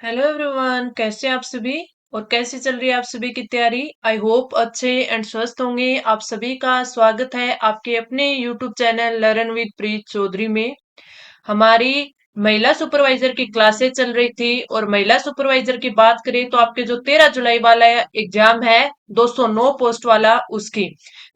Hello everyone, कैसे हैं आप सभी और कैसी चल रही है आप सभी की तैयारी। आई होप अच्छे एंड स्वस्थ होंगे। आप सभी का स्वागत है आपके अपने यूट्यूब चैनल लर्न विद प्रीत चौधरी में। हमारी महिला सुपरवाइजर की क्लासेस चल रही थी और महिला सुपरवाइजर की बात करें तो आपके जो 13 जुलाई वाला एग्जाम है 209 पोस्ट वाला उसकी,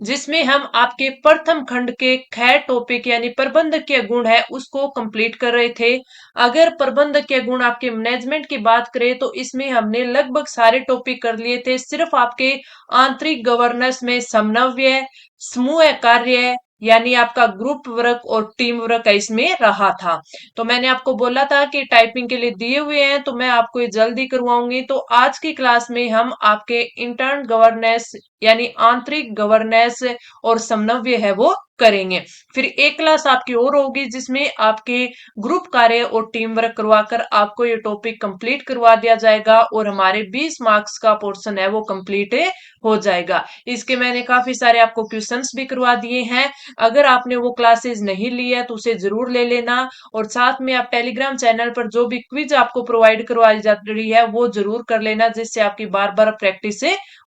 जिसमें हम आपके प्रथम खंड के खैर टॉपिक यानी प्रबंधकीय गुण है उसको कंप्लीट कर रहे थे। अगर प्रबंधकीय गुण आपके मैनेजमेंट की बात करें तो इसमें हमने लगभग सारे टॉपिक कर लिए थे। सिर्फ आपके आंतरिक गवर्नेंस में समन्वय, समूह कार्य यानी आपका ग्रुप वर्क और टीम वर्क इसमें रहा था। तो मैंने आपको बोला था कि टाइपिंग के लिए दिए हुए हैं तो मैं आपको ये जल्दी करवाऊंगी। तो आज की क्लास में हम आपके इंटर्न गवर्नेंस यानी आंतरिक गवर्नेंस और समन्वय है वो करेंगे। फिर एक क्लास आपकी और होगी जिसमें आपके ग्रुप कार्य और टीम वर्क करवाकर आपको ये टॉपिक कंप्लीट करवा दिया जाएगा और हमारे 20 मार्क्स का पोर्शन है वो कंप्लीट हो जाएगा। इसके मैंने काफी सारे आपको क्वेश्चंस भी करवा दिए हैं। अगर आपने वो क्लासेस नहीं ली है तो उसे जरूर ले लेना और साथ में आप टेलीग्राम चैनल पर जो भी क्विज आपको प्रोवाइड करवाई जा रही है वो जरूर कर लेना, जिससे आपकी बार बार प्रैक्टिस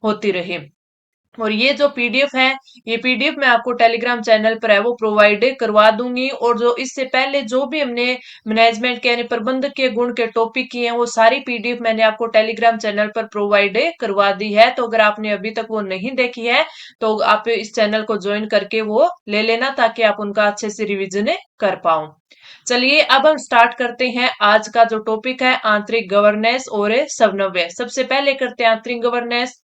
होती रहे। और ये जो पीडीएफ है, ये पीडीएफ मैं आपको टेलीग्राम चैनल पर है वो प्रोवाइड करवा दूंगी। और जो इससे पहले जो भी हमने मैनेजमेंट के यानी प्रबंधक के गुण के टॉपिक किए हैं वो सारी पीडीएफ मैंने आपको टेलीग्राम चैनल पर प्रोवाइड करवा दी है। तो अगर आपने अभी तक वो नहीं देखी है तो आप इस चैनल को ज्वाइन करके वो ले लेना ताकि आप उनका अच्छे से रिविजन कर पाओ। चलिए अब हम स्टार्ट करते हैं आज का जो टॉपिक है आंतरिक गवर्नेंस और समन्वय। सबसे पहले करते हैं आंतरिक गवर्नेंस।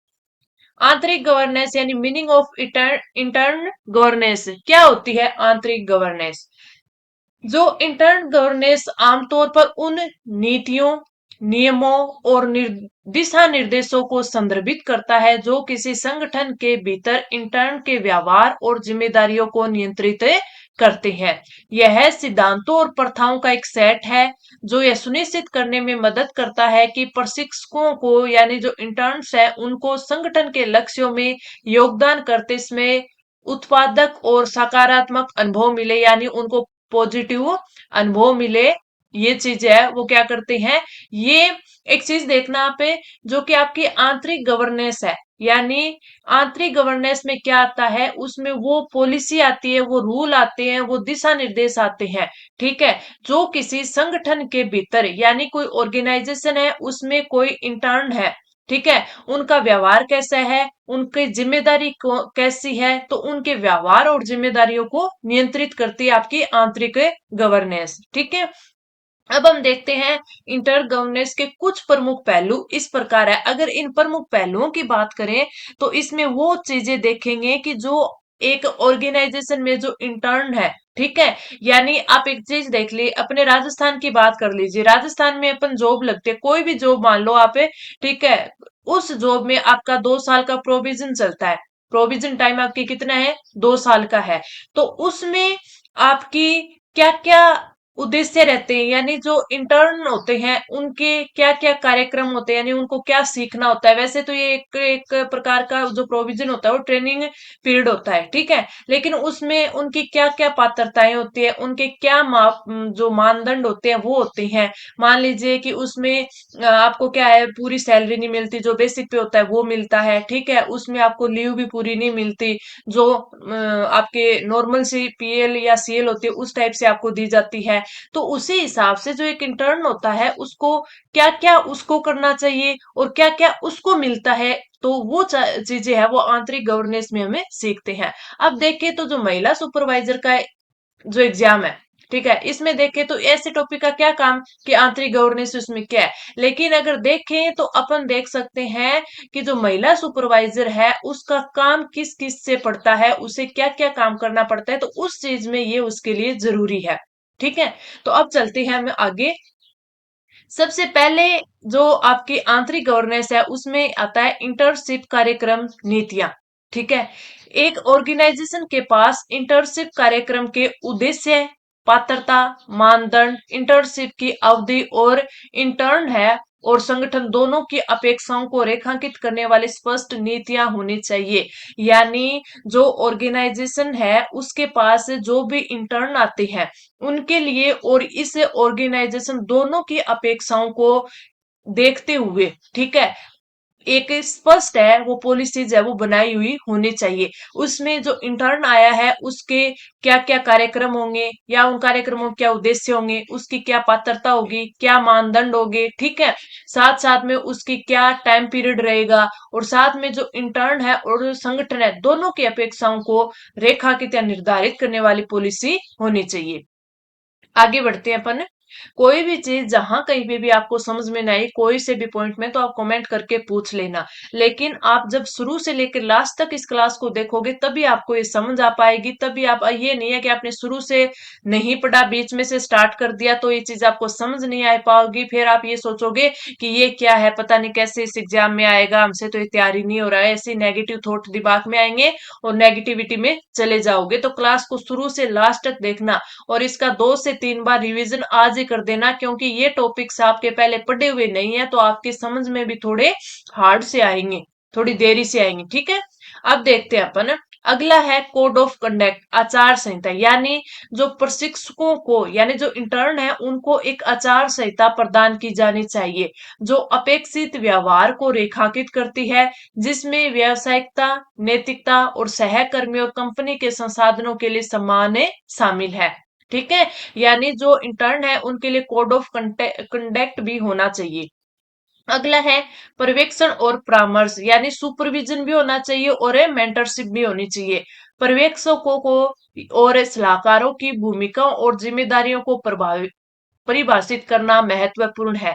आंतरिक गवर्नेंस यानी मीनिंग ऑफ इंटर्न गवर्नेंस क्या होती है। आंतरिक गवर्नेंस, जो इंटर्न गवर्नेंस आमतौर पर उन नीतियों, नियमों और दिशा निर्देशों को संदर्भित करता है जो किसी संगठन के भीतर इंटर्न के व्यवहार और जिम्मेदारियों को नियंत्रित करते हैं। यह सिद्धांतों और प्रथाओं का एक सेट है जो यह सुनिश्चित करने में मदद करता है कि प्रशिक्षकों को यानी जो इंटर्न्स है उनको संगठन के लक्ष्यों में योगदान करते समय उत्पादक और सकारात्मक अनुभव मिले, यानी उनको पॉजिटिव अनुभव मिले। ये चीज है वो क्या करते हैं। ये एक चीज देखना आप पे, जो कि आपकी आंतरिक गवर्नेंस है, यानी आंतरिक गवर्नेंस में क्या आता है, उसमें वो पॉलिसी आती है, वो रूल आते हैं, वो दिशा निर्देश आते हैं। ठीक है, जो किसी संगठन के भीतर यानी कोई ऑर्गेनाइजेशन है उसमें कोई इंटर्न है, ठीक है, उनका व्यवहार कैसा है, उनकी जिम्मेदारी कैसी है, तो उनके व्यवहार और जिम्मेदारियों को नियंत्रित करती है आपकी आंतरिक गवर्नेंस। ठीक है, अब हम देखते हैं इंटर गवर्नेंस के कुछ प्रमुख पहलू इस प्रकार है। अगर इन प्रमुख पहलुओं की बात करें तो इसमें वो चीजें देखेंगे कि जो एक ऑर्गेनाइजेशन में जो इंटर्न है, ठीक है, यानी आप एक चीज देख ली, अपने राजस्थान की बात कर लीजिए। राजस्थान में अपन जॉब लगते हैं, कोई भी जॉब मान लो आप, ठीक है, उस जॉब में आपका 2 साल का प्रोविजन चलता है। प्रोविजन टाइम आपकी कितना है, 2 साल का है। तो उसमें आपकी क्या क्या उद्देश्य रहते हैं, यानी जो इंटर्न होते हैं उनके क्या क्या कार्यक्रम होते हैं, यानी उनको क्या सीखना होता है। वैसे तो ये एक प्रकार का जो प्रोविजन होता है वो ट्रेनिंग पीरियड होता है, ठीक है, लेकिन उसमें उनकी क्या क्या पात्रताएं होती है, उनके क्या जो मानदंड होते हैं वो होते हैं। मान लीजिए कि उसमें आपको क्या है, पूरी सैलरी नहीं मिलती, जो बेसिक पे होता है वो मिलता है, ठीक है, उसमें आपको लीव भी पूरी नहीं मिलती, जो आपके नॉर्मल सी पीएल या सीएल होती है उस टाइप से आपको दी जाती है। तो उसी हिसाब से जो एक इंटर्न होता है उसको क्या क्या उसको करना चाहिए और क्या क्या उसको मिलता है, तो वो चीजें है वो आंतरिक गवर्नेंस में हमें सीखते हैं। अब देखिए तो जो महिला सुपरवाइजर का जो एग्जाम है, ठीक है, इसमें देखें तो ऐसे टॉपिक का क्या काम कि आंतरिक गवर्नेंस उसमें क्या है। लेकिन अगर देखें तो अपन देख सकते हैं कि जो महिला सुपरवाइजर है उसका काम किस किस से पड़ता है, उसे क्या क्या काम करना पड़ता है, तो उस चीज में ये उसके लिए जरूरी है। ठीक है, तो अब चलते हैं हम आगे। सबसे पहले जो आपकी आंतरिक गवर्नेंस है उसमें आता है इंटर्नशिप कार्यक्रम नीतियां। ठीक है, एक ऑर्गेनाइजेशन के पास इंटर्नशिप कार्यक्रम के उद्देश्य, पात्रता, मानदंड, इंटर्नशिप की अवधि और इंटर्न है और संगठन दोनों की अपेक्षाओं को रेखांकित करने वाली स्पष्ट नीतियां होनी चाहिए। यानी जो ऑर्गेनाइजेशन है उसके पास जो भी इंटर्न आते हैं उनके लिए और इस ऑर्गेनाइजेशन दोनों की अपेक्षाओं को देखते हुए, ठीक है, एक स्पष्ट है वो पॉलिसीज है वो बनाई हुई होनी चाहिए। उसमें जो इंटर्न आया है उसके क्या क्या कार्यक्रम होंगे या उन कार्यक्रमों के क्या उद्देश्य होंगे, उसकी क्या पात्रता होगी, क्या मानदंड होंगे, ठीक है, साथ साथ में उसकी क्या टाइम पीरियड रहेगा, और साथ में जो इंटर्न है और जो संगठन है दोनों की अपेक्षाओं को रेखांकित या निर्धारित करने वाली पॉलिसी होनी चाहिए। आगे बढ़ते हैं अपन। कोई भी चीज जहां कहीं पे भी आपको समझ में नहीं आई कोई से भी पॉइंट में, तो आप कमेंट करके पूछ लेना। लेकिन आप जब शुरू से लेकर लास्ट तक इस क्लास को देखोगे तभी आपको ये समझ आ पाएगी। तभी आप, ये नहीं है कि आपने शुरू से नहीं पढ़ा बीच में से स्टार्ट कर दिया तो ये चीज आपको समझ नहीं आ पाओगी, फिर आप ये सोचोगे कि ये क्या है, पता नहीं कैसे इस एग्जाम में आएगा, हमसे तो ये तैयारी नहीं हो रहा है, ऐसे नेगेटिव थॉट दिमाग में आएंगे और नेगेटिविटी में चले जाओगे। तो क्लास को शुरू से लास्ट तक देखना और इसका 2 से 3 बार रिवीजन आज ही कर देना, क्योंकि ये टॉपिक्स आपके पहले पढ़े हुए नहीं है तो आपकी समझ में भी थोड़े हार्ड से आएंगे, थोड़ी देरी से आएंगे, ठीक है। अब देखते हैं अपन। अगला है कोड ऑफ कंडक्ट, आचार संहिता, यानी जो प्रशिक्षकों को यानी जो इंटर्न है उनको एक आचार संहिता प्रदान की जानी चाहिए जो अपेक्षित व्यवहार को रेखांकित करती है, जिसमें व्यावसायिकता, नैतिकता और सहकर्मी और कंपनी के संसाधनों के लिए सम्मान शामिल है, ठीक है। यानी जो इंटर्न है उनके लिए कोड ऑफ कंडक्ट भी होना चाहिए। अगला है पर्यवेक्षण और परामर्श, यानी सुपरविजन भी होना चाहिए और मेंटरशिप भी होनी चाहिए। पर्यवेक्षकों को और सलाहकारों की भूमिकाओं और जिम्मेदारियों को प्रभावित परिभाषित करना महत्वपूर्ण है।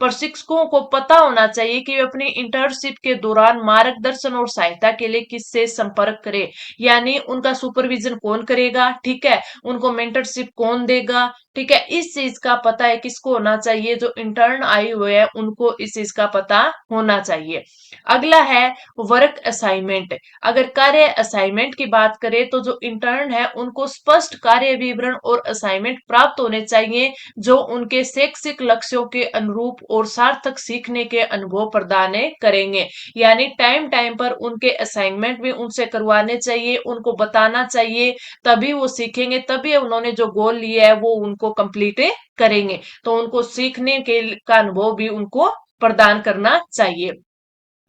प्रशिक्षकों को पता होना चाहिए कि वे अपनी इंटर्नशिप के दौरान मार्गदर्शन और सहायता के लिए किससे संपर्क करें, यानी उनका सुपरविजन कौन करेगा, ठीक है, उनको मेंटरशिप कौन देगा, ठीक है, इस चीज का पता है किसको होना चाहिए, जो इंटर्न आए हुए हैं उनको इस चीज का पता होना चाहिए। अगला है वर्क असाइनमेंट। अगर कार्य असाइनमेंट की बात करें तो जो इंटर्न है उनको स्पष्ट कार्य विवरण और असाइनमेंट प्राप्त होने चाहिए जो उनके शैक्षिक लक्ष्यों के अनुरूप और सार्थक सीखने के अनुभव प्रदान करेंगे। यानी टाइम टाइम पर उनके असाइनमेंट भी उनसे करवाने चाहिए, उनको बताना चाहिए, तभी वो सीखेंगे, तभी उन्होंने जो गोल लिया है वो उनको कंप्लीट करेंगे। तो उनको सीखने के का अनुभव भी उनको प्रदान करना चाहिए।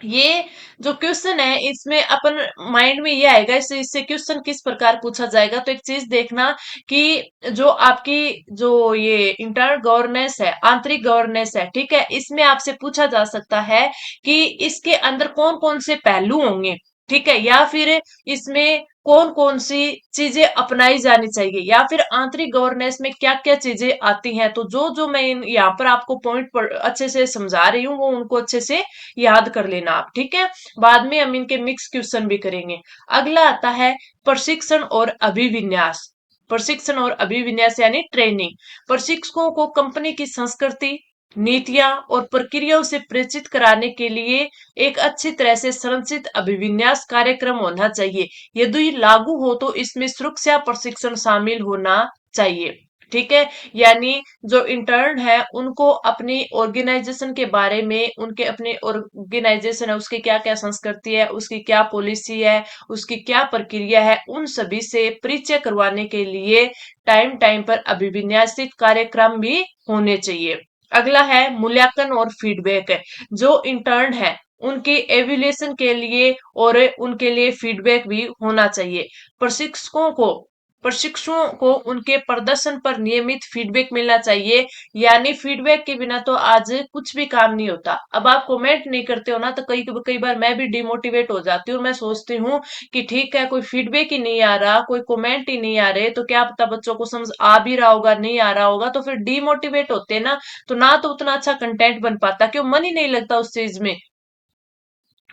ये जो क्वेश्चन है इसमें अपन माइंड में ये आएगा, इससे इससे क्वेश्चन किस प्रकार पूछा जाएगा, तो एक चीज देखना कि जो आपकी जो ये इंटरनल गवर्नेंस है, आंतरिक गवर्नेंस है, ठीक है, इसमें आपसे पूछा जा सकता है कि इसके अंदर कौन कौन से पहलू होंगे, ठीक है, या फिर इसमें कौन कौन सी चीजें अपनाई जानी चाहिए, या फिर आंतरिक गवर्नेंस में क्या क्या चीजें आती हैं। तो जो जो मैं यहाँ पर आपको पॉइंट अच्छे से समझा रही हूँ वो उनको अच्छे से याद कर लेना आप, ठीक है। बाद में हम इनके मिक्स क्वेश्चन भी करेंगे। अगला आता है प्रशिक्षण और अभिविन्यास। प्रशिक्षण और अभिविन्यास यानी ट्रेनिंग। प्रशिक्षकों को कंपनी की संस्कृति, नीतियां और प्रक्रियाओं से परिचित कराने के लिए एक अच्छी तरह से संरचित अभिविन्यास कार्यक्रम होना चाहिए। यदि लागू हो तो इसमें सुरक्षा प्रशिक्षण शामिल होना चाहिए, ठीक है। यानी जो इंटर्न है उनको अपनी ऑर्गेनाइजेशन के बारे में, उनके अपने ऑर्गेनाइजेशन है उसकी क्या क्या संस्कृति है, उसकी क्या पॉलिसी है, उसकी क्या प्रक्रिया है, उन सभी से परिचय करवाने के लिए टाइम टाइम पर अभिविन्यासित कार्यक्रम भी होने चाहिए। अगला है मूल्यांकन और फीडबैक है। जो इंटर्न है उनके एवल्यूएशन के लिए और उनके लिए फीडबैक भी होना चाहिए। प्रशिक्षकों को प्रशिक्षुओं को उनके प्रदर्शन पर नियमित फीडबैक मिलना चाहिए। यानी फीडबैक के बिना तो आज कुछ भी काम नहीं होता। अब आप कमेंट नहीं करते हो ना तो कई कई बार मैं भी डिमोटिवेट हो जाती हूँ। मैं सोचती हूँ कि ठीक है कोई फीडबैक ही नहीं आ रहा, कोई कमेंट ही नहीं आ रहे, तो क्या पता बच्चों को समझ आ भी रहा होगा, नहीं आ रहा होगा, तो फिर डिमोटिवेट होते हैं ना, तो ना तो उतना अच्छा कंटेंट बन पाता, क्यों, मन ही नहीं लगता उस चीज में,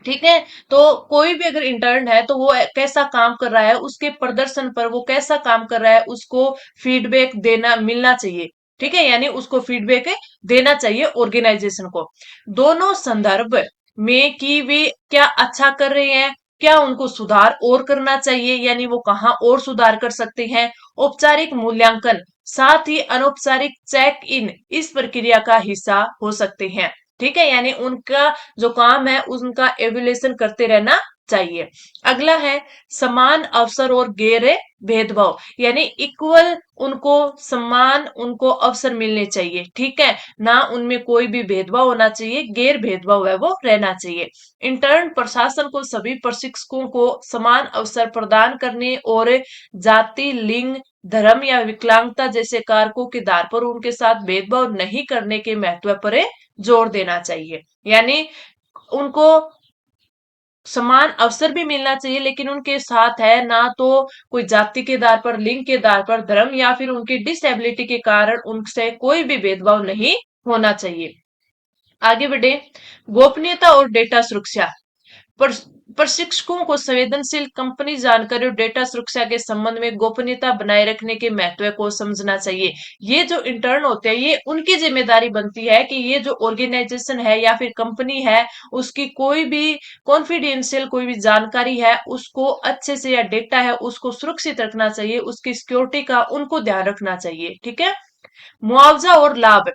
ठीक है। तो कोई भी अगर इंटर्न है तो वो कैसा काम कर रहा है उसके प्रदर्शन पर, वो कैसा काम कर रहा है उसको फीडबैक देना मिलना चाहिए, ठीक है, यानी उसको फीडबैक देना चाहिए ऑर्गेनाइजेशन को। दोनों संदर्भ में कि वे क्या अच्छा कर रहे हैं, क्या उनको सुधार और करना चाहिए, यानी वो कहाँ और सुधार कर सकते हैं। औपचारिक मूल्यांकन साथ ही अनौपचारिक चेक इन इस प्रक्रिया का हिस्सा हो सकते हैं, ठीक है, यानी उनका जो काम है उनका एवल्यूएशन करते रहना चाहिए। अगला है समान अवसर और गैर भेदभाव, यानी इक्वल उनको समान उनको अवसर मिलने चाहिए, ठीक है, ना उनमें कोई भी भेदभाव होना चाहिए, गैर भेदभाव है वो रहना चाहिए। इंटर्न प्रशासन को सभी प्रशिक्षकों को समान अवसर प्रदान करने और जाति, लिंग, धर्म या विकलांगता जैसे कारकों के आधार पर उनके साथ भेदभाव नहीं करने के महत्व पर जोर देना चाहिए। यानी उनको समान अवसर भी मिलना चाहिए, लेकिन उनके साथ है ना तो कोई जाति के आधार पर, लिंग के आधार पर, धर्म या फिर उनकी डिसेबिलिटी के कारण उनसे कोई भी भेदभाव नहीं होना चाहिए। आगे बढ़े, गोपनीयता और डेटा सुरक्षा। प्रशिक्षकों को संवेदनशील कंपनी जानकारी और डेटा सुरक्षा के संबंध में गोपनीयता बनाए रखने के महत्व को समझना चाहिए। ये जो इंटर्न होते हैं, ये उनकी जिम्मेदारी बनती है कि ये जो ऑर्गेनाइजेशन है या फिर कंपनी है, उसकी कोई भी कॉन्फिडेंशियल कोई भी जानकारी है उसको अच्छे से, या डेटा है उसको सुरक्षित रखना चाहिए, उसकी सिक्योरिटी का उनको ध्यान रखना चाहिए, ठीक है। मुआवजा और लाभ,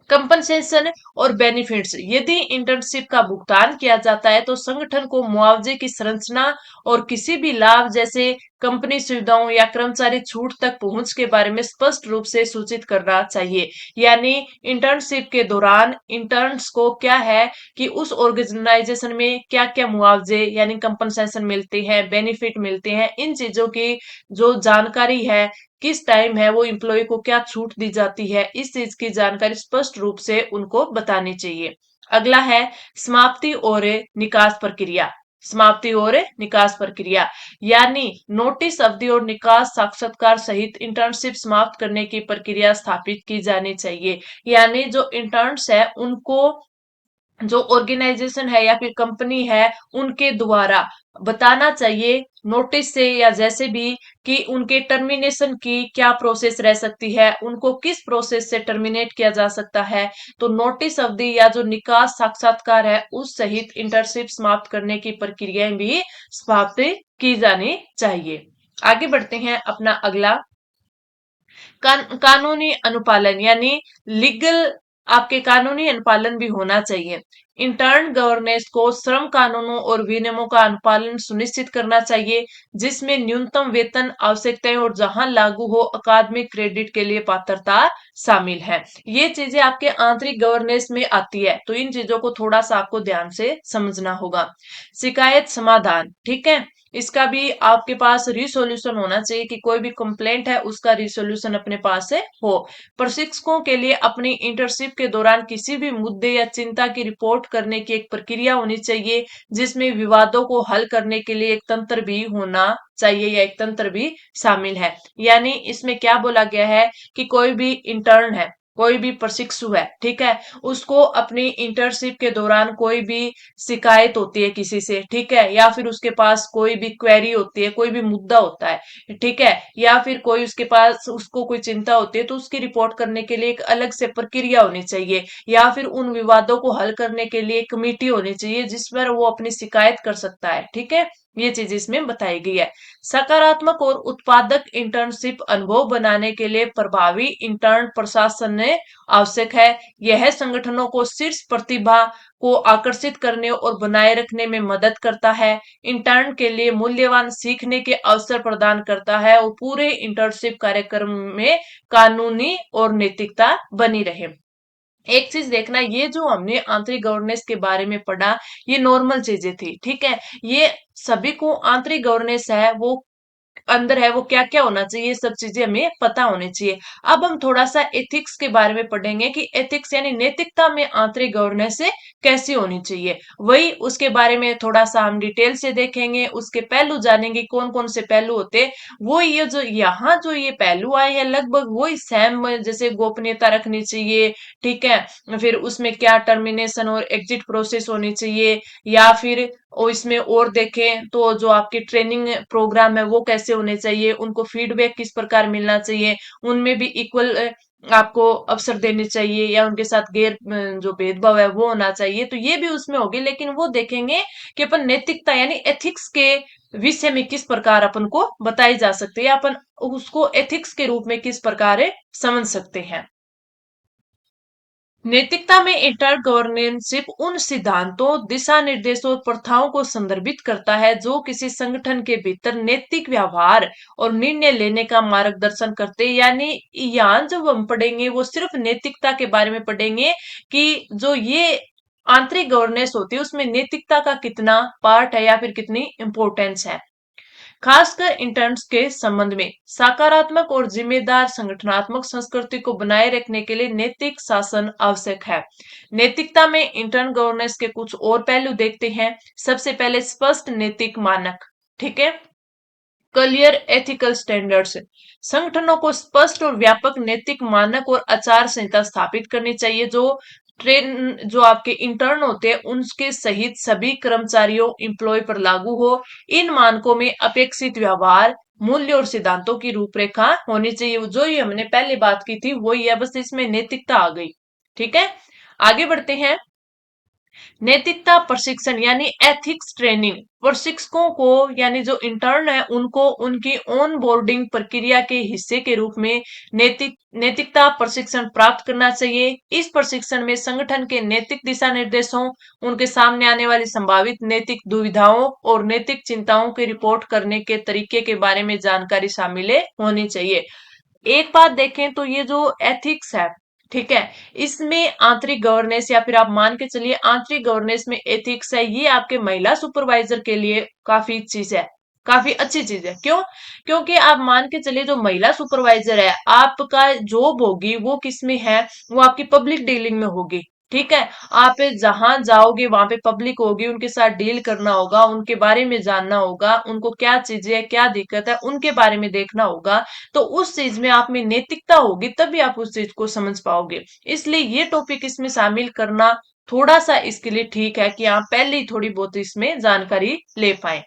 कंपनसेशन और बेनिफिट्स। यदि इंटर्नशिप का भुगतान किया जाता है तो संगठन को मुआवजे की संरचना और किसी भी लाभ जैसे कंपनी सुविधाओं या कर्मचारी छूट तक पहुंच के बारे में स्पष्ट रूप से सूचित करना चाहिए। यानी इंटर्नशिप के दौरान इंटर्न्स को क्या है कि उस ऑर्गेनाइजेशन में क्या क्या मुआवजे यानी कंपनसेशन मिलते हैं, बेनिफिट मिलते हैं, इन चीजों की जो जानकारी है, किस टाइम है वो एम्प्लॉय को क्या छूट दी जाती है, इस चीज की जानकारी स्पष्ट रूप से उनको बतानी चाहिए। अगला है समाप्ति और निकास प्रक्रिया। समाप्ति और निकास प्रक्रिया, यानी नोटिस अवधि और निकास साक्षात्कार सहित इंटर्नशिप समाप्त करने की प्रक्रिया स्थापित की जानी चाहिए। यानी जो इंटर्न्स है उनको जो ऑर्गेनाइजेशन है या फिर कंपनी है उनके द्वारा बताना चाहिए नोटिस से या जैसे भी कि उनके टर्मिनेशन की क्या प्रोसेस रह सकती है, उनको किस प्रोसेस से टर्मिनेट किया जा सकता है। तो नोटिस अवधि या जो निकास साक्षात्कार है उस सहित इंटर्नशिप समाप्त करने की प्रक्रियाएं भी समाप्त की जानी चाहिए। आगे बढ़ते हैं अपना अगला, कानूनी अनुपालन, यानी लीगल आपके कानूनी अनुपालन भी होना चाहिए। इंटर्न गवर्नेंस को श्रम कानूनों और विनियमों का अनुपालन सुनिश्चित करना चाहिए, जिसमें न्यूनतम वेतन आवश्यकताएं और जहां लागू हो अकादमिक क्रेडिट के लिए पात्रता शामिल है। ये चीजें आपके आंतरिक गवर्नेंस में आती है, तो इन चीजों को थोड़ा सा आपको ध्यान से समझना होगा। शिकायत समाधान, ठीक है, इसका भी आपके पास रिसोल्यूशन होना चाहिए कि कोई भी कंप्लेंट है उसका रिसोल्यूशन अपने पास से हो। प्रशिक्षकों के लिए अपनी इंटर्नशिप के दौरान किसी भी मुद्दे या चिंता की रिपोर्ट करने की एक प्रक्रिया होनी चाहिए, जिसमें विवादों को हल करने के लिए एक तंत्र भी होना चाहिए या एक तंत्र भी शामिल है। यानी इसमें क्या बोला गया है कि कोई भी इंटर्न है, कोई भी प्रशिक्षु है, ठीक है, उसको अपनी इंटर्नशिप के दौरान कोई भी शिकायत होती है किसी से, ठीक है, या फिर उसके पास कोई भी क्वेरी होती है, कोई भी मुद्दा होता है, ठीक है, या फिर कोई उसके पास उसको कोई चिंता होती है, तो उसकी रिपोर्ट करने के लिए एक अलग से प्रक्रिया होनी चाहिए, या फिर उन विवादों को हल करने के लिए एक कमेटी होनी चाहिए जिस पर वो अपनी शिकायत कर सकता है, ठीक है। ये चीज इसमें बताई गई है। सकारात्मक और उत्पादक इंटर्नशिप अनुभव बनाने के लिए प्रभावी इंटर्न प्रशासन ने आवश्यक है। यह संगठनों को शीर्ष प्रतिभा को आकर्षित करने और बनाए रखने में मदद करता है, इंटर्न के लिए मूल्यवान सीखने के अवसर प्रदान करता है और पूरे इंटर्नशिप कार्यक्रम में कानूनी और नैतिकता बनी रहे। एक चीज देखना, ये जो हमने आंतरिक गवर्नेंस के बारे में पढ़ा, ये नॉर्मल चीजें थी, ठीक है, ये सभी को आंतरिक गवर्नेंस है वो अंदर है वो क्या क्या होना चाहिए, ये सब चीजें हमें पता होनी चाहिए। अब हम थोड़ा सा एथिक्स के बारे में पढ़ेंगे कि एथिक्स यानी नैतिकता में आंतरिक गवर्नेंस से कैसी होनी चाहिए, वही उसके बारे में थोड़ा सा हम डिटेल से देखेंगे, उसके पहलू जानेंगे कौन कौन से पहलू होते हैं। वो ये जो यहाँ जो ये पहलू आए हैं लगभग वही सेम, जैसे गोपनीयता रखनी चाहिए, ठीक है, फिर उसमें क्या टर्मिनेशन और एग्जिट प्रोसेस होनी चाहिए, या फिर और इसमें और देखें तो जो आपके ट्रेनिंग प्रोग्राम है वो कैसे होने चाहिए, उनको फीडबैक किस प्रकार मिलना चाहिए, उनमें भी इक्वल आपको अवसर देने चाहिए, या उनके साथ गैर जो भेदभाव है वो होना चाहिए, तो ये भी उसमें होगी। लेकिन वो देखेंगे कि अपन नैतिकता यानी एथिक्स के विषय में किस प्रकार अपन को बताई जा सकती है, अपन उसको एथिक्स के रूप में किस प्रकार समझ सकते हैं। नैतिकता में इंटर गवर्नेंसिप उन सिद्धांतों, दिशा निर्देशों और प्रथाओं को संदर्भित करता है जो किसी संगठन के भीतर नैतिक व्यवहार और निर्णय लेने का मार्गदर्शन करते हैं। यानी यहाँ जब हम पढ़ेंगे वो सिर्फ नैतिकता के बारे में पढ़ेंगे कि जो ये आंतरिक गवर्नेंस होती है उसमें नैतिकता का कितना पार्ट है या फिर कितनी इंपॉर्टेंस है। खासकर इंटर्न्स के संबंध में सकारात्मक और जिम्मेदार संगठनात्मक संस्कृति को बनाए रखने के लिए नैतिक शासन आवश्यक है। नैतिकता में इंटर्न गवर्नेंस के कुछ और पहलू देखते हैं। सबसे पहले स्पष्ट नैतिक मानक, ठीक है, क्लियर एथिकल स्टैंडर्ड्स। संगठनों को स्पष्ट और व्यापक नैतिक मानक और आचार संहिता स्थापित करनी चाहिए जो आपके इंटर्न होते हैं उनके सहित सभी कर्मचारियों एम्प्लॉय पर लागू हो। इन मानकों में अपेक्षित व्यवहार, मूल्य और सिद्धांतों की रूपरेखा होनी चाहिए। जो ये हमने पहले बात की थी वही है, बस इसमें नैतिकता आ गई। ठीक है, आगे बढ़ते हैं। नैतिकता प्रशिक्षण यानी एथिक्स ट्रेनिंग, प्रशिक्षकों को यानी जो इंटर्न है उनको उनकी ऑन बोर्डिंग प्रक्रिया के हिस्से के रूप में नैतिकता प्रशिक्षण प्राप्त करना चाहिए। इस प्रशिक्षण में संगठन के नैतिक दिशा निर्देशों, उनके सामने आने वाली संभावित नैतिक दुविधाओं और नैतिक चिंताओं की रिपोर्ट करने के तरीके के बारे में जानकारी शामिल होनी चाहिए। एक बात देखें तो ये जो एथिक्स है, ठीक है, इसमें आंतरिक गवर्नेंस या फिर आप मान के चलिए आंतरिक गवर्नेंस में एथिक्स है, ये आपके महिला सुपरवाइजर के लिए काफी चीज है, काफी अच्छी चीज है। क्यों? क्योंकि आप मान के चलिए जो महिला सुपरवाइजर है आपका जॉब होगी वो किसमें है, वो आपकी पब्लिक डीलिंग में होगी। ठीक है, आप जहां जाओगे वहां पे पब्लिक होगी, उनके साथ डील करना होगा, उनके बारे में जानना होगा, उनको क्या चीजें है, क्या दिक्कत है, उनके बारे में देखना होगा। तो उस चीज में आप में नैतिकता होगी तभी आप उस चीज को समझ पाओगे। इसलिए ये टॉपिक इसमें शामिल करना थोड़ा सा इसके लिए ठीक है कि आप पहले ही थोड़ी बहुत इसमें जानकारी ले पाए।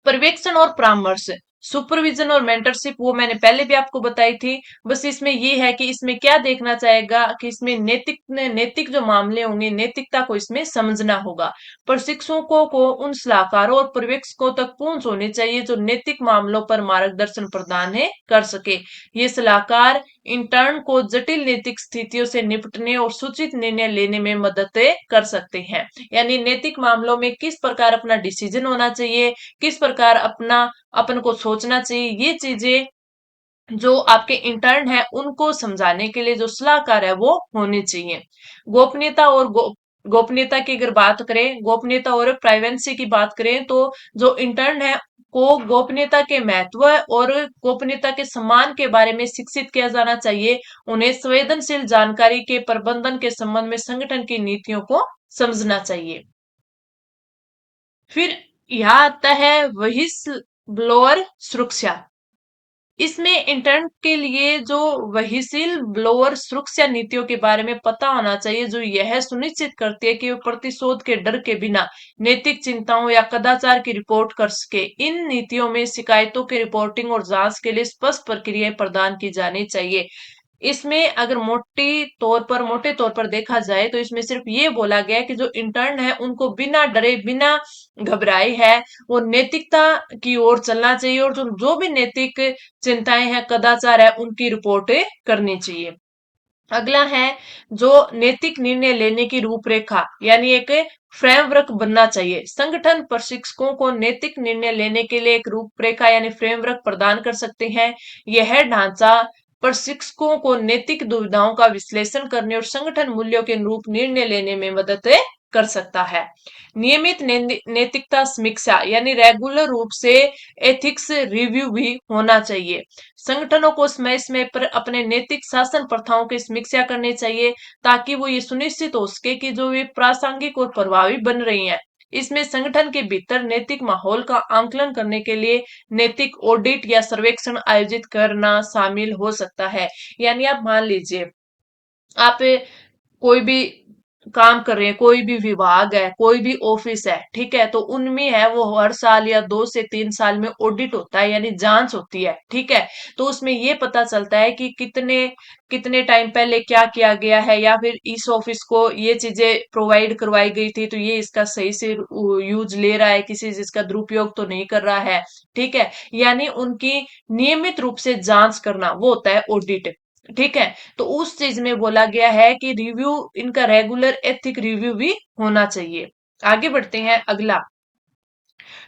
पर्यवेक्षण और परामर्श, सुपरविजन और मेंटरशिप वो मैंने पहले भी आपको बताई थी। बस इसमें ये है कि इसमें क्या देखना चाहेगा कि इसमें नैतिक जो मामले होंगे नैतिकता को इसमें समझना होगा। प्रशिक्षकों को उन सलाहकारों और पर्यवेक्षकों तक पहुंच होनी चाहिए जो नैतिक मामलों पर मार्गदर्शन प्रदान है कर सके। ये सलाहकार इंटर्न को जटिल नैतिक स्थितियों से निपटने और सूचित निर्णय लेने में मदद कर सकते हैं। यानी नैतिक मामलों में किस प्रकार अपना डिसीजन होना चाहिए, किस प्रकार अपन को सोचना चाहिए, ये चीजें जो आपके इंटर्न है उनको समझाने के लिए जो सलाहकार है वो होने चाहिए। गोपनीयता और गोपनीयता की अगर बात करें, गोपनीयता और प्राइवेसी की बात करें तो जो इंटर्न है को गोपनीयता के महत्व और गोपनीयता के सम्मान के बारे में शिक्षित किया जाना चाहिए। उन्हें संवेदनशील जानकारी के प्रबंधन के संबंध में संगठन की नीतियों को समझना चाहिए। फिर यहाँ आता है व्हिसल ब्लोअर सुरक्षा। इसमें इंटर्न के लिए जो व्हिसिल ब्लोअर सुरक्षा नीतियों के बारे में पता होना चाहिए जो यह सुनिश्चित करती है कि वो प्रतिशोध के डर के बिना नैतिक चिंताओं या कदाचार की रिपोर्ट कर सके। इन नीतियों में शिकायतों की रिपोर्टिंग और जांच के लिए स्पष्ट प्रक्रियाएं प्रदान की जानी चाहिए। इसमें अगर मोटे तौर पर देखा जाए तो इसमें सिर्फ ये बोला गया है कि जो इंटर्न है उनको बिना डरे बिना घबराए है वो नैतिकता की ओर चलना चाहिए और जो भी नैतिक चिंताएं हैं, कदाचार है, उनकी रिपोर्ट करनी चाहिए। अगला है जो नैतिक निर्णय लेने की रूपरेखा यानी एक फ्रेमवर्क बनना चाहिए। संगठन प्रशिक्षकों को नैतिक निर्णय लेने के लिए एक रूपरेखा यानी फ्रेमवर्क प्रदान कर सकते हैं। यह ढांचा प्रशिक्षकों को नैतिक दुविधाओं का विश्लेषण करने और संगठन मूल्यों के अनुरूप निर्णय लेने में मदद कर सकता है। नियमित नैतिकता समीक्षा यानी रेगुलर रूप से एथिक्स रिव्यू भी होना चाहिए। संगठनों को समय समय पर अपने नैतिक शासन प्रथाओं की समीक्षा करनी चाहिए ताकि वो ये सुनिश्चित हो सके कि जो वे प्रासंगिक और प्रभावी बन रही हैं। इसमें संगठन के भीतर नैतिक माहौल का आंकलन करने के लिए नैतिक ऑडिट या सर्वेक्षण आयोजित करना शामिल हो सकता है। यानी आप मान लीजिए आप कोई भी काम कर रहे हैं, कोई भी विभाग है, कोई भी ऑफिस है, ठीक है, तो उनमें है वो हर साल या 2 से 3 साल में ऑडिट होता है यानी जांच होती है। ठीक है, तो उसमें ये पता चलता है कि कितने कितने टाइम पहले क्या किया गया है या फिर इस ऑफिस को ये चीजें प्रोवाइड करवाई गई थी तो ये इसका सही से यूज ले रहा है, किसी चीज का दुरुपयोग तो नहीं कर रहा है। ठीक है, यानी उनकी नियमित रूप से जांच करना वो होता है ऑडिट। ठीक है। तो उस चीज में बोला गया है कि रिव्यू, इनका रेगुलर एथिक रिव्यू भी होना चाहिए। आगे बढ़ते हैं, अगला,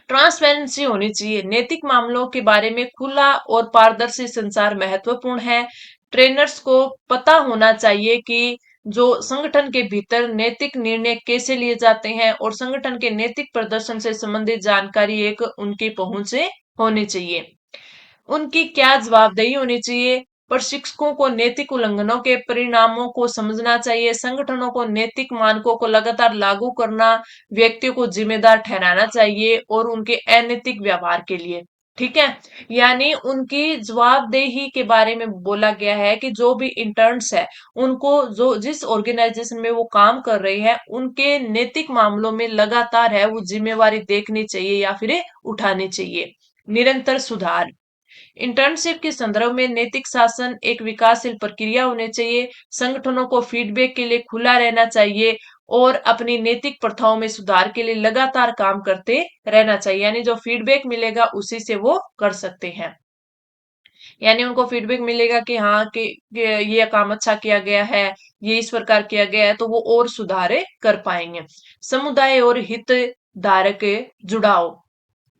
ट्रांसपेरेंसी होनी चाहिए। नैतिक मामलों के बारे में खुला और पारदर्शी संचार महत्वपूर्ण है। ट्रेनर्स को पता होना चाहिए कि जो संगठन के भीतर नैतिक निर्णय कैसे लिए जाते हैं और संगठन के नैतिक प्रदर्शन से संबंधित जानकारी एक उनकी पहुंच से होनी चाहिए। उनकी क्या जवाबदेही होनी चाहिए। प्रशिक्षकों को नैतिक उल्लंघनों के परिणामों को समझना चाहिए। संगठनों को नैतिक मानकों को लगातार लागू करना, व्यक्तियों को जिम्मेदार ठहराना चाहिए और उनके अनैतिक व्यवहार के लिए। ठीक है। यानी उनकी जवाबदेही के बारे में बोला गया है कि जो भी इंटर्न्स है, उनको जो जिस ऑर्गेनाइजेशन में वो काम कर रहे हैं, उनके नैतिक मामलों में लगातार है वो जिम्मेवारी देखनी चाहिए या फिर उठानी चाहिए। निरंतर सुधार, इंटर्नशिप के संदर्भ में नैतिक शासन एक विकासशील प्रक्रिया होनी चाहिए। संगठनों को फीडबैक के लिए खुला रहना चाहिए और अपनी नैतिक प्रथाओं में सुधार के लिए लगातार काम करते रहना चाहिए। यानी जो फीडबैक मिलेगा उसी से वो कर सकते हैं। यानी उनको फीडबैक मिलेगा कि हाँ कि ये काम अच्छा किया गया है, ये इस प्रकार किया गया है, तो वो और सुधारे कर पाएंगे। समुदाय और हितधारक जुड़ाव,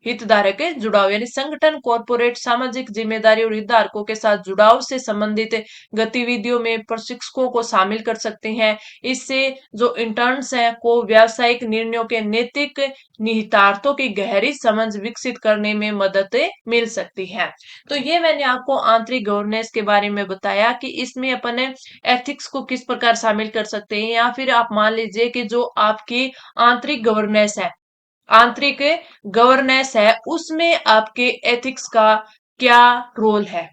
हितधारक के जुड़ाव, यानी संगठन, कॉरपोरेट, सामाजिक जिम्मेदारी और हितधारकों के साथ जुड़ाव से संबंधित गतिविधियों में प्रशिक्षकों को शामिल कर सकते हैं। इससे जो इंटर्न्स हैं को व्यावसायिक निर्णयों के नैतिक निहितार्थों की गहरी समझ विकसित करने में मदद मिल सकती है। तो ये मैंने आपको आंतरिक गवर्नेंस के बारे में बताया कि इसमें अपन एथिक्स को किस प्रकार शामिल कर सकते हैं, या फिर आप मान लीजिए कि जो आपकी आंतरिक गवर्नेंस है, आंतरिक गवर्नेंस है, उसमें आपके एथिक्स का क्या रोल है।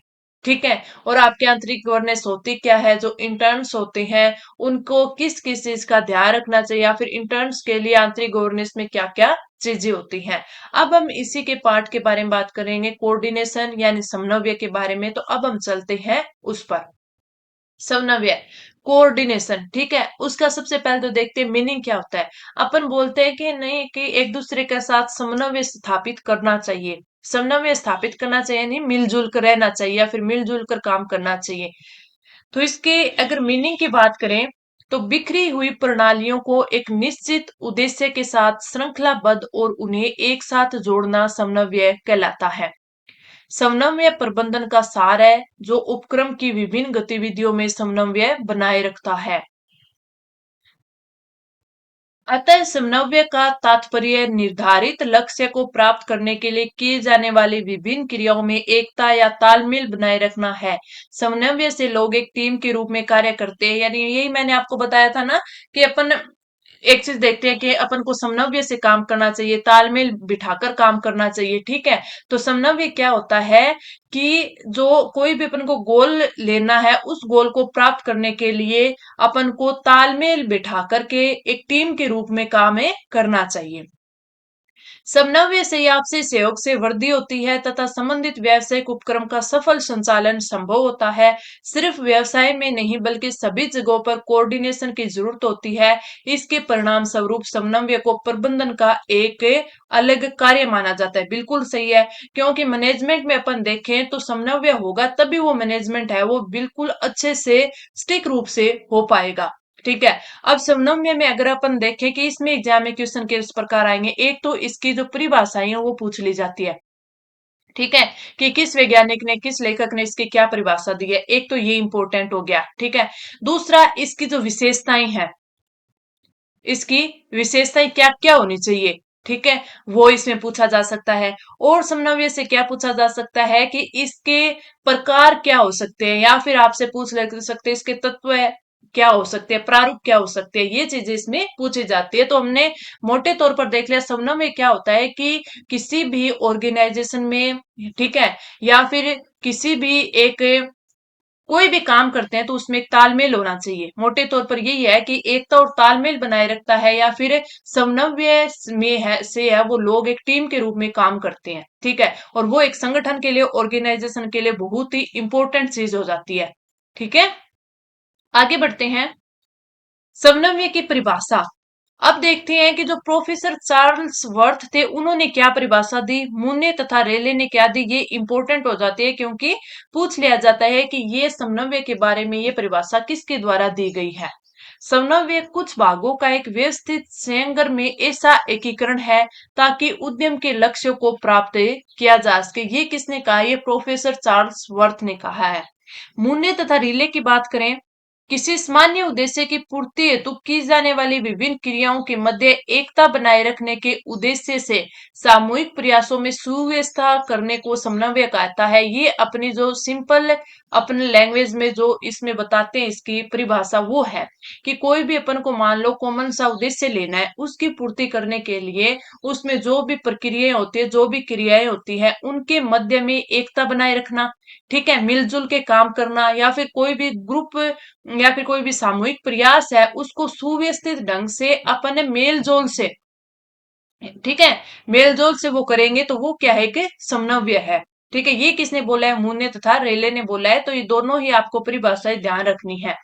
ठीक है। और आपके आंतरिक गवर्नेंस होती क्या है, जो इंटर्न्स होते हैं उनको किस किस चीज का ध्यान रखना चाहिए, या फिर इंटर्न्स के लिए आंतरिक गवर्नेंस में क्या क्या चीजें होती हैं। अब हम इसी के पार्ट के बारे में बात करेंगे, कोऑर्डिनेशन यानी समन्वय के बारे में। तो अब हम चलते हैं उस पर। समन्वय, कोऑर्डिनेशन, ठीक है। उसका सबसे पहले तो देखते हैं मीनिंग क्या होता है। अपन बोलते हैं कि नहीं, कि एक दूसरे के साथ समन्वय स्थापित करना चाहिए। समन्वय स्थापित करना चाहिए नहीं, मिलजुल कर रहना चाहिए या फिर मिलजुल कर काम करना चाहिए। तो इसके अगर मीनिंग की बात करें, तो बिखरी हुई प्रणालियों को एक निश्चित उद्देश्य के साथ श्रृंखलाबद्ध और उन्हें एक साथ जोड़ना समन्वय कहलाता है। समन्वय प्रबंधन का सार है जो उपक्रम की विभिन्न गतिविधियों में समन्वय बनाए रखता है। अतः समन्वय का तात्पर्य निर्धारित लक्ष्य को प्राप्त करने के लिए किए जाने वाली विभिन्न क्रियाओं में एकता या तालमेल बनाए रखना है। समन्वय से लोग एक टीम के रूप में कार्य करते हैं। यानी यही मैंने आपको बताया था ना कि अपन एक चीज देखते हैं कि अपन को समन्वय से काम करना चाहिए, तालमेल बिठाकर काम करना चाहिए। ठीक है। तो समन्वय क्या होता है कि जो कोई भी अपन को गोल लेना है, उस गोल को प्राप्त करने के लिए अपन को तालमेल बिठा करके एक टीम के रूप में काम करना चाहिए। समन्वय से आपसी सहयोग से वृद्धि होती है तथा संबंधित व्यावसायिक उपक्रम का सफल संचालन संभव होता है। सिर्फ व्यवसाय में नहीं बल्कि सभी जगहों पर कोऑर्डिनेशन की जरूरत होती है। इसके परिणाम स्वरूप समन्वय को प्रबंधन का एक अलग कार्य माना जाता है। बिल्कुल सही है, क्योंकि मैनेजमेंट में अपन देखें तो समन्वय होगा तभी वो मैनेजमेंट है वो बिल्कुल अच्छे से स्टिक रूप से हो पाएगा। ठीक है। अब समन्वय में अगर अपन देखें कि इसमें एग्जाम में क्वेश्चन किस प्रकार आएंगे, एक तो इसकी जो परिभाषाएं हैं वो पूछ ली जाती है। ठीक है। कि किस वैज्ञानिक ने, किस लेखक ने इसकी क्या परिभाषा दी है, एक तो ये इंपॉर्टेंट हो गया। ठीक है। दूसरा, इसकी जो विशेषताएं हैं, इसकी विशेषताएं क्या क्या होनी चाहिए, ठीक है, वो इसमें पूछा जा सकता है। और समन्वय से क्या पूछा जा सकता है कि इसके प्रकार क्या हो सकते हैं, या फिर आपसे पूछ ले सकते हैं इसके तत्व क्या हो सकते हैं, प्रारूप क्या हो सकते हैं, ये चीजें इसमें पूछी जाती है। तो हमने मोटे तौर पर देख लिया समन्वय क्या होता है कि किसी भी ऑर्गेनाइजेशन में, ठीक है, या फिर किसी भी एक कोई भी काम करते हैं तो उसमें एक तालमेल होना चाहिए। मोटे तौर पर यही है कि एकता और तालमेल बनाए रखता है, या फिर समन्वय में है से है वो लोग एक टीम के रूप में काम करते हैं। ठीक है। और वो एक संगठन के लिए, ऑर्गेनाइजेशन के लिए बहुत ही इंपॉर्टेंट चीज हो जाती है। ठीक है। आगे बढ़ते हैं, समन्वय की परिभाषा। अब देखते हैं कि जो प्रोफेसर चार्ल्स वर्थ थे उन्होंने क्या परिभाषा दी, मूने तथा रेले ने क्या दी। ये इंपॉर्टेंट हो जाती है क्योंकि पूछ लिया जाता है कि ये समन्वय के बारे में ये परिभाषा किसके द्वारा दी गई है। समन्वय कुछ भागों का एक व्यवस्थित संयंत्र में ऐसा एकीकरण है ताकि उद्यम के लक्ष्यों को प्राप्त किया जा सके। ये किसने कहा? ये प्रोफेसर चार्ल्स वर्थ ने कहा है। मूल्य तथा रिले की बात करें, किसी सामान्य उद्देश्य की पूर्ति हेतु की जाने वाली विभिन्न क्रियाओं के मध्य एकता बनाए रखने के उद्देश्य से सामूहिक प्रयासों में सुव्यवस्था करने को समन्वय कहता है। ये अपनी जो सिंपल अपने लैंग्वेज में जो इसमें बताते हैं इसकी परिभाषा वो है कि कोई भी अपन को मान लो कॉमन सा उद्देश्य लेना है, उसकी पूर्ति करने के लिए उसमें जो भी प्रक्रियाएं होती है, जो भी क्रियाएं होती है, उनके मध्य में एकता बनाए रखना। ठीक है, मिलजुल के काम करना, या फिर कोई भी ग्रुप या फिर कोई भी सामूहिक प्रयास है उसको सुव्यवस्थित ढंग से अपने मेल जोल से, ठीक है, मेल जोल से वो करेंगे तो वो क्या है कि समन्वय है। ठीक है, ये किसने बोला है? मूने तथा रेले ने बोला है। तो ये दोनों ही आपको परिभाषाएं ध्यान रखनी है।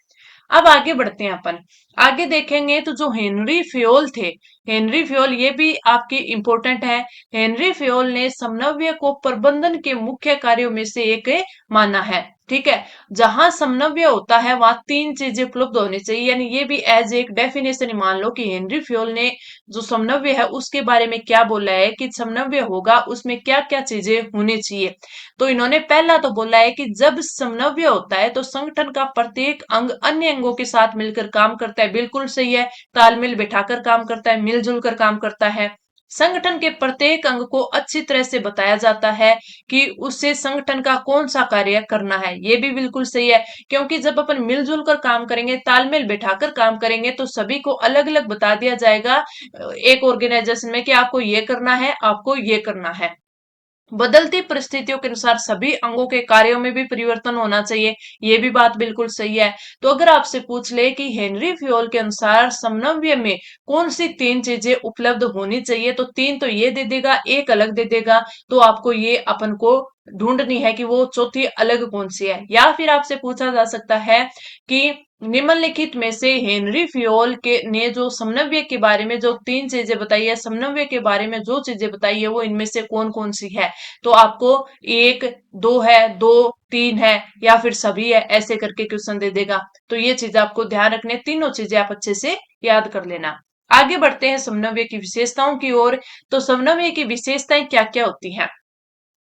अब आगे बढ़ते हैं अपन। आगे देखेंगे तो जो हेनरी फ्योल थे, हेनरी फ्योल ये भी आपके इंपॉर्टेंट है। हेनरी फ्योल ने समन्वय को प्रबंधन के मुख्य कार्यों में से एक माना है। ठीक है, जहां समन्वय होता है वहां तीन चीजें उपलब्ध होनी चाहिए, यानी ये भी एज एक डेफिनेशन मान लो कि हेनरी फ्योल ने जो समन्वय है उसके बारे में क्या बोला है कि समन्वय होगा उसमें क्या क्या चीजें होनी चाहिए। तो इन्होंने पहला तो बोला है कि जब समन्वय होता है तो संगठन का प्रत्येक अंग अन्य अंगों के साथ मिलकर काम करता है। बिल्कुल सही है, तालमेल बिठाकर काम करता है, मिलजुल कर काम करता है। संगठन के प्रत्येक अंग को अच्छी तरह से बताया जाता है कि उससे संगठन का कौन सा कार्य करना है। ये भी बिल्कुल सही है, क्योंकि जब अपन मिलजुल कर काम करेंगे, तालमेल बिठाकर काम करेंगे तो सभी को अलग अलग बता दिया जाएगा एक ऑर्गेनाइजेशन में कि आपको ये करना है, आपको ये करना है। बदलती परिस्थितियों के अनुसार सभी अंगों के कार्यों में भी परिवर्तन होना चाहिए। ये भी बात बिल्कुल सही है। तो अगर आपसे पूछ ले कि हेनरी फ्योल के अनुसार समन्वय में कौन सी तीन चीजें उपलब्ध होनी चाहिए, तो तीन तो ये दे देगा, एक अलग दे देगा। तो आपको ये अपन को ढूंढनी है कि वो चौथी अलग कौन सी है। या फिर आपसे पूछा जा सकता है कि निम्नलिखित में से हेनरी फ्योल के ने जो समन्वय के बारे में जो तीन चीजें बताई है, समन्वय के बारे में जो चीजें बताई है वो इनमें से कौन कौन सी है। तो आपको एक, दो है, दो, तीन है, या फिर सभी है, ऐसे करके क्वेश्चन दे देगा। तो ये चीज आपको ध्यान रखने, तीनों चीजें आप अच्छे से याद कर लेना। आगे बढ़ते हैं समन्वय की विशेषताओं की ओर। तो समन्वय की विशेषताएं क्या क्या होती हैं?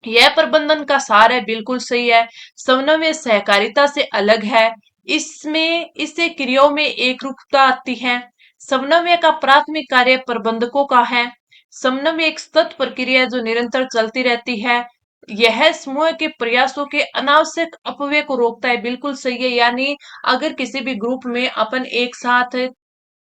यह प्रबंधन का सार है, बिल्कुल सही है। समन्वय सहकारिता से अलग है, इसमें इससे क्रियाओं में एकरूपता आती है। समन्वय का प्राथमिक कार्य प्रबंधकों का है। समन्वय एक सतत प्रक्रिया है जो निरंतर चलती रहती है। यह समूह के प्रयासों के अनावश्यक अपव्यय को रोकता है, बिल्कुल सही है। यानी अगर किसी भी ग्रुप में अपन एक साथ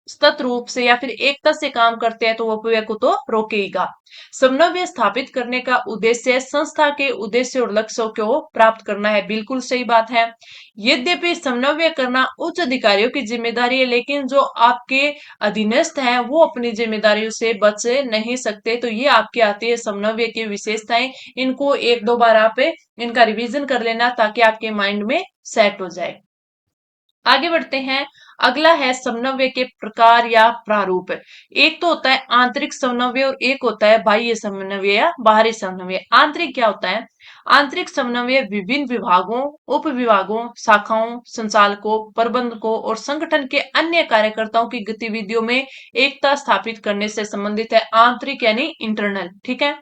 सतत रूप से या फिर एकता से काम करते हैं तो वो अपव्यय को तो रोकेगा। समन्वय स्थापित करने का उद्देश्य संस्था के उद्देश्य और लक्ष्यों को प्राप्त करना है, बिल्कुल सही बात है। यद्यपि समन्वय करना उच्च अधिकारियों की जिम्मेदारी है, लेकिन जो आपके अधीनस्थ हैं वो अपनी जिम्मेदारियों से बच नहीं सकते। तो ये आपकी आती है समन्वय की विशेषताएं। इनको एक दो बार आप इनका रिवीजन कर लेना ताकि आपके माइंड में सेट हो जाए। आगे बढ़ते हैं। अगला है समन्वय के प्रकार या प्रारूप। एक तो होता है आंतरिक समन्वय और एक होता है बाह्य समन्वय या बाहरी समन्वय। आंतरिक क्या होता है? आंतरिक समन्वय विभिन्न विभागों, उप विभागों, शाखाओं, संचालकों, प्रबंधकों और संगठन के अन्य कार्यकर्ताओं की गतिविधियों में एकता स्थापित करने से संबंधित है। आंतरिक यानी इंटरनल। ठीक है।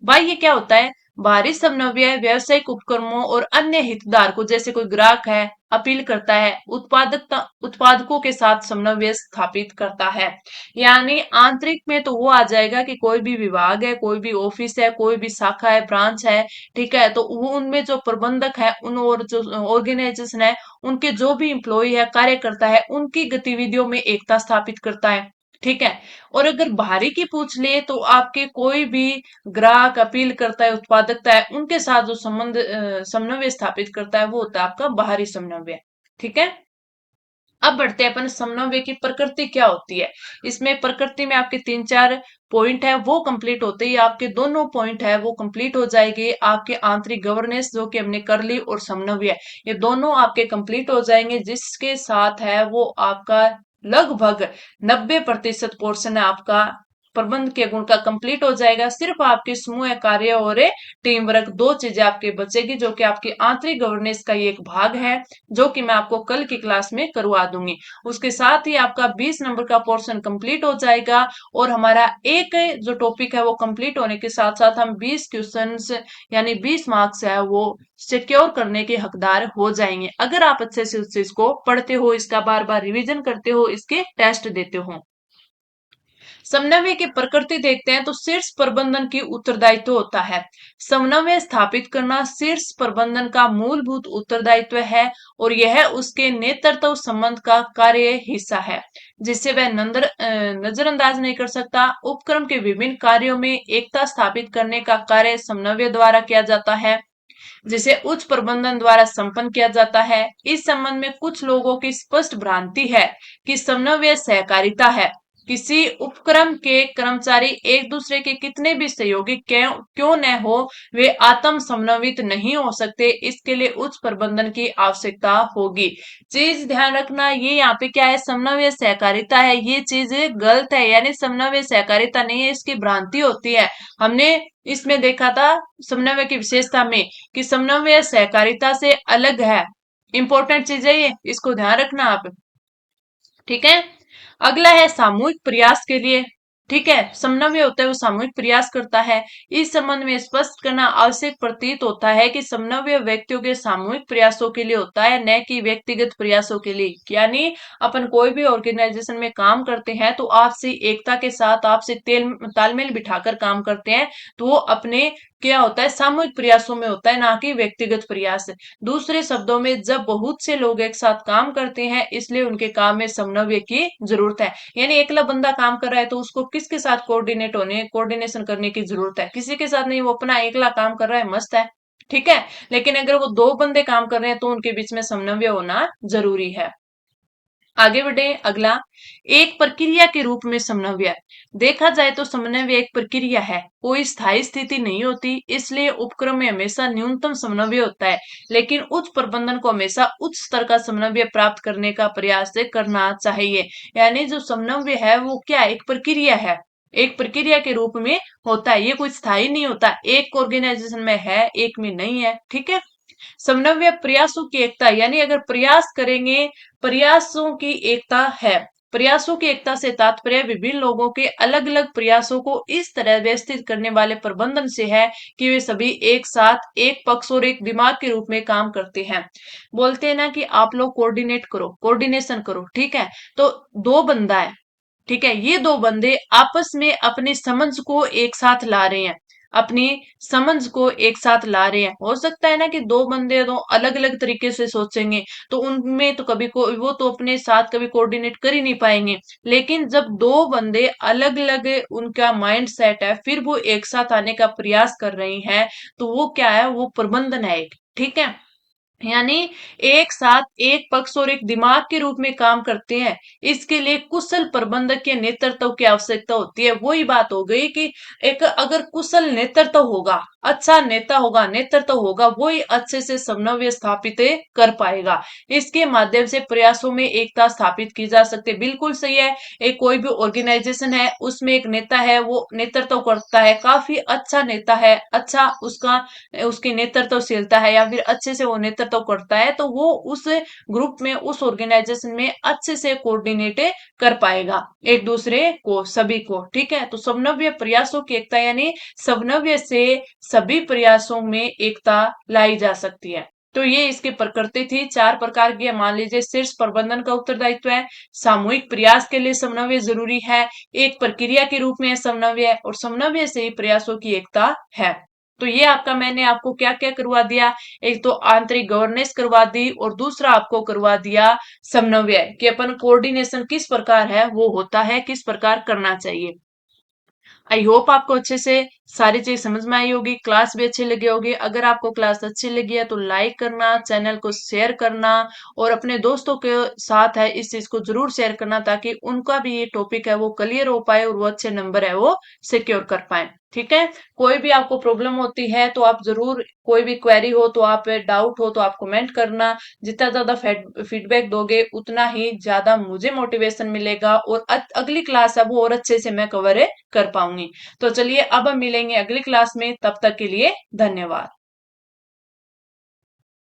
बाह्य क्या होता है? बाहरी समन्वय व्यावसायिक उपक्रमों और अन्य हितधारकों, जैसे कोई ग्राहक है, अपील करता है, उत्पादकता उत्पादकों के साथ समन्वय स्थापित करता है। यानी आंतरिक में तो वो आ जाएगा कि कोई भी विभाग है, कोई भी ऑफिस है, कोई भी शाखा है, ब्रांच है, ठीक है, तो वो उनमें जो प्रबंधक है, उन और जो ऑर्गेनाइजेशन है, उनके जो भी इंप्लॉय है, कार्यकर्ता है, उनकी गतिविधियों में एकता स्थापित करता है। ठीक है। और अगर बाहरी की पूछ ले तो आपके कोई भी ग्राहक अपील करता है, उत्पादकता है, उनके साथ जो संबंध समन्वय स्थापित करता है वो होता है आपका बाहरी समन्वय। ठीक है। अब बढ़ते हैं अपन समन्वय की प्रकृति क्या होती है। इसमें प्रकृति में आपके तीन चार पॉइंट है, वो कंप्लीट होते ही आपके दोनों पॉइंट है वो कंप्लीट हो जाएंगे। आपके आंतरिक गवर्नेंस जो कि हमने कर ली और समन्वय, ये दोनों आपके कंप्लीट हो जाएंगे, जिसके साथ है वो आपका लगभग 90% पोर्शन आपका प्रबंध के गुण का कंप्लीट हो जाएगा। सिर्फ आपके समूह कार्य और टीम वर्क, दो चीजें आपके बचेगी, जो कि आपकी आंतरिक गवर्नेंस का ही एक भाग है, जो कि मैं आपको कल की क्लास में करवा दूंगी। उसके साथ ही आपका 20 नंबर का पोर्शन कंप्लीट हो जाएगा और हमारा एक जो टॉपिक है वो कंप्लीट होने के साथ साथ हम 20 क्वेश्चंस यानी 20 मार्क्स है वो सिक्योर करने के हकदार हो जाएंगे, अगर आप अच्छे से उस चीज को पढ़ते हो, इसका बार बार रिवीजन करते हो, इसके टेस्ट देते हो। समन्वय की प्रकृति देखते हैं तो शीर्ष प्रबंधन की उत्तरदायित्व होता है। समन्वय स्थापित करना शीर्ष प्रबंधन का मूलभूत उत्तरदायित्व है और यह उसके नेतृत्व संबंध का कार्य हिस्सा है, जिसे वह नजरअंदाज नहीं कर सकता। उपक्रम के विभिन्न कार्यों में एकता स्थापित करने का कार्य समन्वय द्वारा किया जाता है, जिसे उच्च प्रबंधन द्वारा संपन्न किया जाता है। इस संबंध में कुछ लोगों की स्पष्ट भ्रांति है कि समन्वय सहकारिता है। किसी उपक्रम के कर्मचारी एक दूसरे के कितने भी सहयोगी क्यों न हो, वे आत्म समन्वित नहीं हो सकते। इसके लिए उच्च प्रबंधन की आवश्यकता होगी। चीज ध्यान रखना, ये यहाँ पे क्या है, समन्वय सहकारिता है, ये चीज गलत है, यानी समन्वय सहकारिता नहीं है, इसकी भ्रांति होती है। हमने इसमें देखा था समन्वय की विशेषता में कि समन्वय सहकारिता से अलग है। इंपॉर्टेंट चीज है ये, इसको ध्यान रखना आप। ठीक है, अगला है सामूहिक प्रयास के लिए। ठीक है, समन्वय होता है वो सामूहिक प्रयास करता है। इस संबंध में स्पष्ट करना आवश्यक प्रतीत होता है कि समन्वय व्यक्तियों के सामूहिक प्रयासों के लिए होता है, न कि व्यक्तिगत प्रयासों के लिए। यानी अपन कोई भी ऑर्गेनाइजेशन में काम करते हैं तो आपसी एकता के साथ, आपसे तालमेल बिठाकर काम करते हैं, तो वो अपने क्या होता है, सामूहिक प्रयासों में होता है, ना कि व्यक्तिगत प्रयास। दूसरे शब्दों में, जब बहुत से लोग एक साथ काम करते हैं, इसलिए उनके काम में समन्वय की जरूरत है। यानी अकेला बंदा काम कर रहा है तो उसको किसके साथ कोऑर्डिनेशन करने की जरूरत है, किसी के साथ नहीं। वो अपना अकेला काम कर रहा है, मस्त है, ठीक है। लेकिन अगर वो दो बंदे काम कर रहे हैं तो उनके बीच में समन्वय होना जरूरी है। आगे बढ़े, अगला, एक प्रक्रिया के रूप में समन्वय। देखा जाए तो समन्वय एक प्रक्रिया है, कोई स्थायी स्थिति नहीं होती, इसलिए उपक्रम में हमेशा न्यूनतम समन्वय होता है। लेकिन उच्च प्रबंधन को हमेशा उच्च स्तर का समन्वय प्राप्त करने का प्रयास करना चाहिए। यानी जो समन्वय है वो क्या है, एक प्रक्रिया है, एक प्रक्रिया के रूप में होता है, ये कोई स्थायी नहीं होता। एक ऑर्गेनाइजेशन में है, एक में नहीं है, ठीक है। समन्वय प्रयासों की एकता, यानी अगर प्रयास करेंगे, प्रयासों की एकता है। प्रयासों की एकता से तात्पर्य विभिन्न लोगों के अलग अलग प्रयासों को इस तरह व्यवस्थित करने वाले प्रबंधन से है कि वे सभी एक साथ, एक पक्ष और एक दिमाग के रूप में काम करते हैं। बोलते हैं ना कि आप लोग कोऑर्डिनेट करो, कोऑर्डिनेशन करो, ठीक है। तो दो बंदा है, ठीक है, ये दो बंदे आपस में अपनी समझ को एक साथ ला रहे हैं, अपनी समझ को एक साथ ला रहे हैं। हो सकता है ना कि दो बंदे दो अलग अलग तरीके से सोचेंगे, तो उनमें तो कभी वो तो अपने साथ कभी कोऑर्डिनेट कर ही नहीं पाएंगे। लेकिन जब दो बंदे अलग अलग उनका माइंड सेट है, फिर वो एक साथ आने का प्रयास कर रहे हैं, तो वो क्या है, वो प्रबंधन है एक, ठीक है। यानी एक साथ एक पक्ष और एक दिमाग के रूप में काम करते हैं। इसके लिए कुशल प्रबंधक के नेतृत्व की आवश्यकता होती है। वही बात हो गई कि एक अगर कुशल नेतृत्व होगा, अच्छा नेता होगा, नेतृत्व होगा, वही अच्छे से समन्वय स्थापित कर पाएगा। इसके माध्यम से प्रयासों में एकता स्थापित की जा सकती है। बिल्कुल सही है, एक कोई भी ऑर्गेनाइजेशन है, उसमें एक नेता है, वो नेतृत्व करता है, काफी अच्छा नेता है, अच्छा उसका उसकी नेतृत्वशीलता है, या फिर अच्छे से वो नेतृत्व करता है, तो वो उस ग्रुप में, उस ऑर्गेनाइजेशन में अच्छे से कोऑर्डिनेट कर पाएगा एक दूसरे को, सभी को, ठीक है। तो समन्वय प्रयासों की एकता, यानी समन्वय से सभी प्रयासों में एकता लाई जा सकती है। तो ये इसकी प्रकृति थी, चार प्रकार की है। मान लीजिए, शीर्ष प्रबंधन का उत्तरदायित्व है, सामूहिक प्रयास के लिए समन्वय जरूरी है, एक प्रक्रिया के रूप में समन्वय, और समन्वय से ही प्रयासों की एकता है। तो ये आपका, मैंने आपको क्या क्या करवा दिया, एक तो आंतरिक गवर्नेंस करवा दी, और दूसरा आपको करवा दिया समन्वय, कि अपन कोऑर्डिनेशन किस प्रकार है वो होता है, किस प्रकार करना चाहिए। आई होप आपको अच्छे से सारी चीज समझ में आई होगी, क्लास भी अच्छी लगी होगी। अगर आपको क्लास अच्छी लगी है तो लाइक करना, चैनल को शेयर करना और अपने दोस्तों के साथ है इस चीज को जरूर शेयर करना, ताकि उनका भी ये टॉपिक है वो क्लियर हो पाए और वो अच्छे नंबर है वो सिक्योर कर पाए। ठीक है। कोई भी आपको प्रॉब्लम होती है तो आप जरूर, कोई भी क्वेरी हो तो आप, डाउट हो तो आप कमेंट करना। जितना ज्यादा फीडबैक दोगे उतना ही ज्यादा मुझे मोटिवेशन मिलेगा और अगली क्लास है वो और अच्छे से मैं कवर कर पाऊंगी। तो चलिए अब हम मिलेंगे अगली क्लास में, तब तक के लिए धन्यवाद।